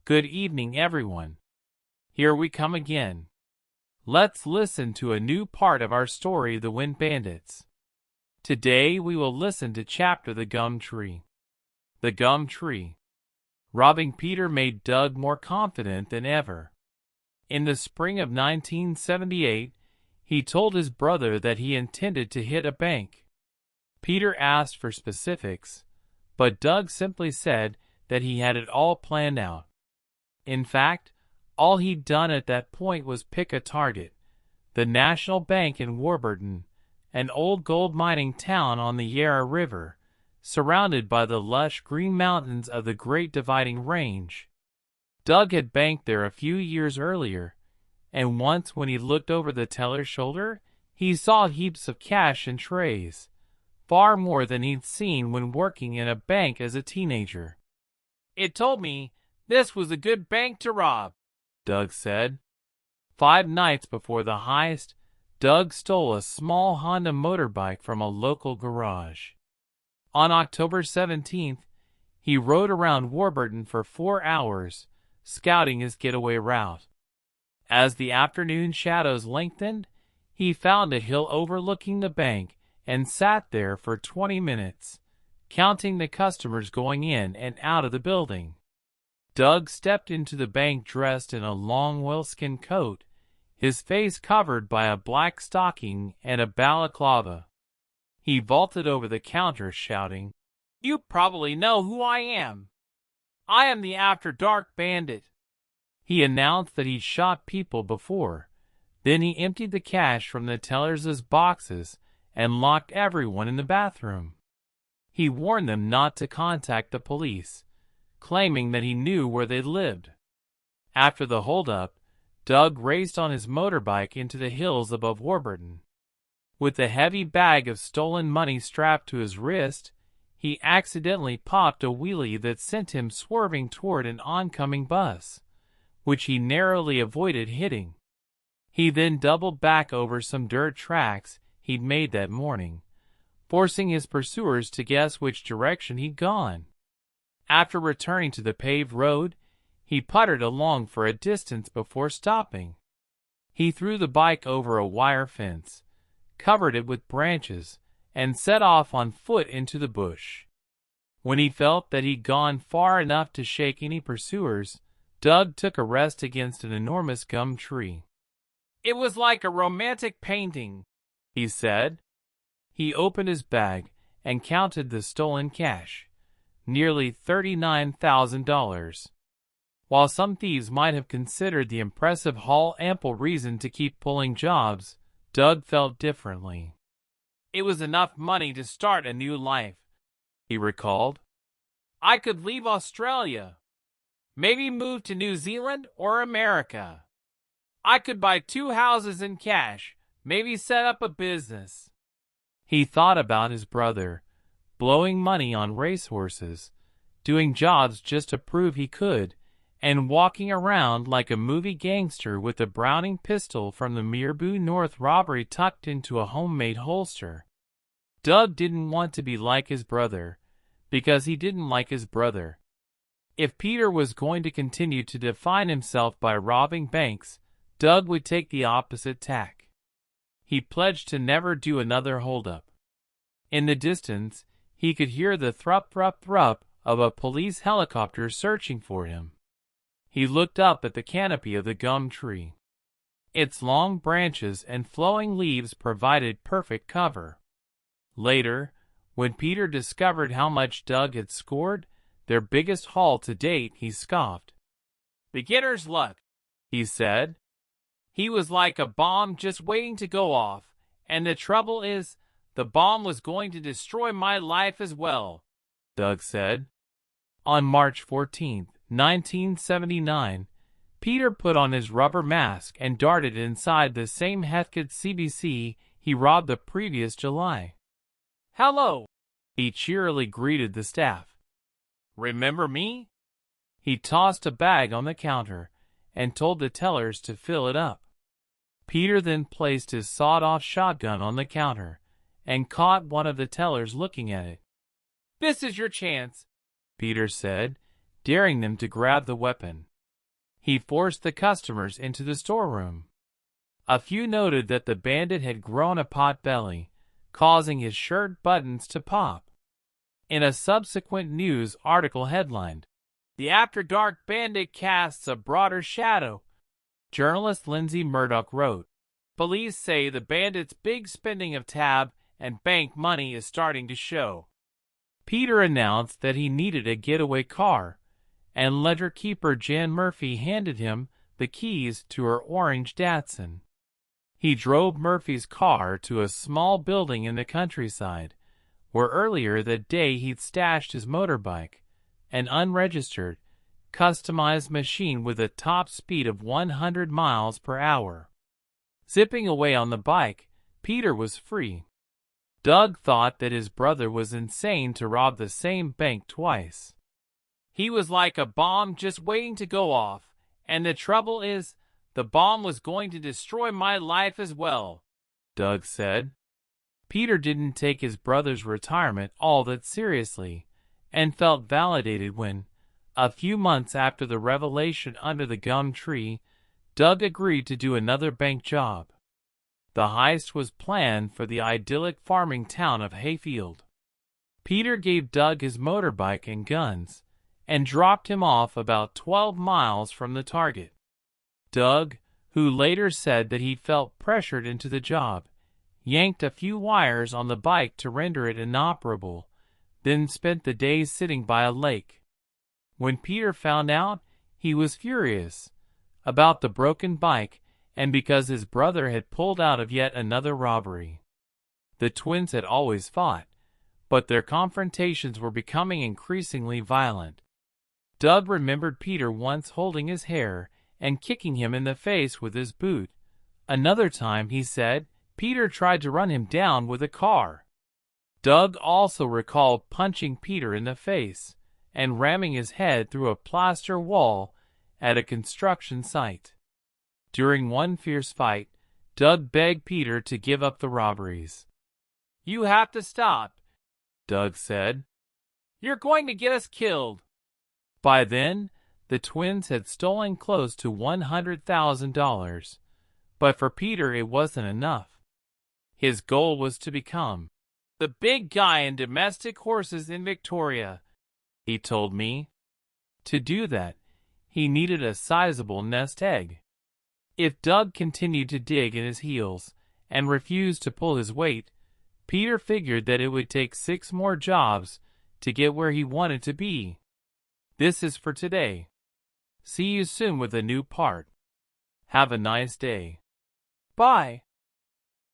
Good evening, everyone. Here we come again. Let's listen to a new part of our story, The Twin Bandits. Today we will listen to chapter The Gum Tree. The Gum Tree. Robbing Peter made Doug more confident than ever. In the spring of 1978, he told his brother that he intended to hit a bank. Peter asked for specifics, but Doug simply said that he had it all planned out. In fact, all he'd done at that point was pick a target, the National Bank in Warburton, an old gold mining town on the Yarra River, surrounded by the lush green mountains of the Great Dividing Range. Doug had banked there a few years earlier, and once when he looked over the teller's shoulder, he saw heaps of cash in trays, far more than he'd seen when working in a bank as a teenager. "It told me this was a good bank to rob," Doug said. 5 nights before the heist, Doug stole a small Honda motorbike from a local garage. On October 17th, he rode around Warburton for 4 hours, scouting his getaway route. As the afternoon shadows lengthened, he found a hill overlooking the bank and sat there for 20 minutes, counting the customers going in and out of the building. Doug stepped into the bank dressed in a long oilskin coat, his face covered by a black stocking and a balaclava. He vaulted over the counter shouting, "You probably know who I am. I am the After Dark Bandit." He announced that he'd shot people before. Then he emptied the cash from the tellers' boxes and locked everyone in the bathroom. He warned them not to contact the police, claiming that he knew where they lived. After the holdup, Doug raced on his motorbike into the hills above Warburton. With the heavy bag of stolen money strapped to his wrist, he accidentally popped a wheelie that sent him swerving toward an oncoming bus, which he narrowly avoided hitting. He then doubled back over some dirt tracks he'd made that morning, forcing his pursuers to guess which direction he'd gone. After returning to the paved road, he puttered along for a distance before stopping. He threw the bike over a wire fence, covered it with branches, and set off on foot into the bush. When he felt that he'd gone far enough to shake any pursuers, Doug took a rest against an enormous gum tree. "It was like a romantic painting," he said. He opened his bag and counted the stolen cash, nearly $39,000. While some thieves might have considered the impressive haul ample reason to keep pulling jobs, Doug felt differently. "It was enough money to start a new life," he recalled. "I could leave Australia, maybe move to New Zealand or America. I could buy 2 houses in cash, maybe set up a business." He thought about his brother, blowing money on racehorses, doing jobs just to prove he could, and walking around like a movie gangster with a Browning pistol from the Mirbu North robbery tucked into a homemade holster. Doug didn't want to be like his brother, because he didn't like his brother. If Peter was going to continue to define himself by robbing banks, Doug would take the opposite tack. He pledged to never do another holdup. In the distance, he could hear the thrup-thrup-thrup of a police helicopter searching for him. He looked up at the canopy of the gum tree. Its long branches and flowing leaves provided perfect cover. Later, when Peter discovered how much Doug had scored, their biggest haul to date, he scoffed. "Beginner's luck," he said. "He was like a bomb just waiting to go off, and the trouble is, the bomb was going to destroy my life as well," Doug said. On March 14, 1979, Peter put on his rubber mask and darted inside the same Heathcote CBC he robbed the previous July. "Hello," he cheerily greeted the staff. "Remember me?" He tossed a bag on the counter and told the tellers to fill it up. Peter then placed his sawed-off shotgun on the counter and caught one of the tellers looking at it. "This is your chance," Peter said, daring them to grab the weapon. He forced the customers into the storeroom. A few noted that the bandit had grown a pot belly, causing his shirt buttons to pop. In a subsequent news article headlined, "The After Dark Bandit Casts a Broader Shadow," journalist Lindsay Murdoch wrote, "Police say the bandit's big spending of tab and bank money is starting to show." Peter announced that he needed a getaway car, and ledger keeper Jan Murphy handed him the keys to her orange Datsun. He drove Murphy's car to a small building in the countryside, where earlier that day he'd stashed his motorbike, an unregistered, customized machine with a top speed of 100 miles per hour. Zipping away on the bike, Peter was free. Doug thought that his brother was insane to rob the same bank twice. "He was like a bomb just waiting to go off, and the trouble is, the bomb was going to destroy my life as well," Doug said. Peter didn't take his brother's retirement all that seriously, and felt validated when, a few months after the revelation under the gum tree, Doug agreed to do another bank job. The heist was planned for the idyllic farming town of Hayfield. Peter gave Doug his motorbike and guns, and dropped him off about 12 miles from the target. Doug, who later said that he felt pressured into the job, yanked a few wires on the bike to render it inoperable, then spent the day sitting by a lake. When Peter found out, he was furious about the broken bike and because his brother had pulled out of yet another robbery. The twins had always fought, but their confrontations were becoming increasingly violent. Doug remembered Peter once holding his hair and kicking him in the face with his boot. Another time, he said, Peter tried to run him down with a car. Doug also recalled punching Peter in the face and ramming his head through a plaster wall at a construction site. During one fierce fight, Doug begged Peter to give up the robberies. "You have to stop," Doug said. "You're going to get us killed." By then, the twins had stolen close to $100,000, but for Peter it wasn't enough. His goal was to become the big guy in domestic horses in Victoria, he told me. To do that, he needed a sizable nest egg. If Doug continued to dig in his heels and refused to pull his weight, Peter figured that it would take 6 more jobs to get where he wanted to be. This is for today. See you soon with a new part. Have a nice day. Bye.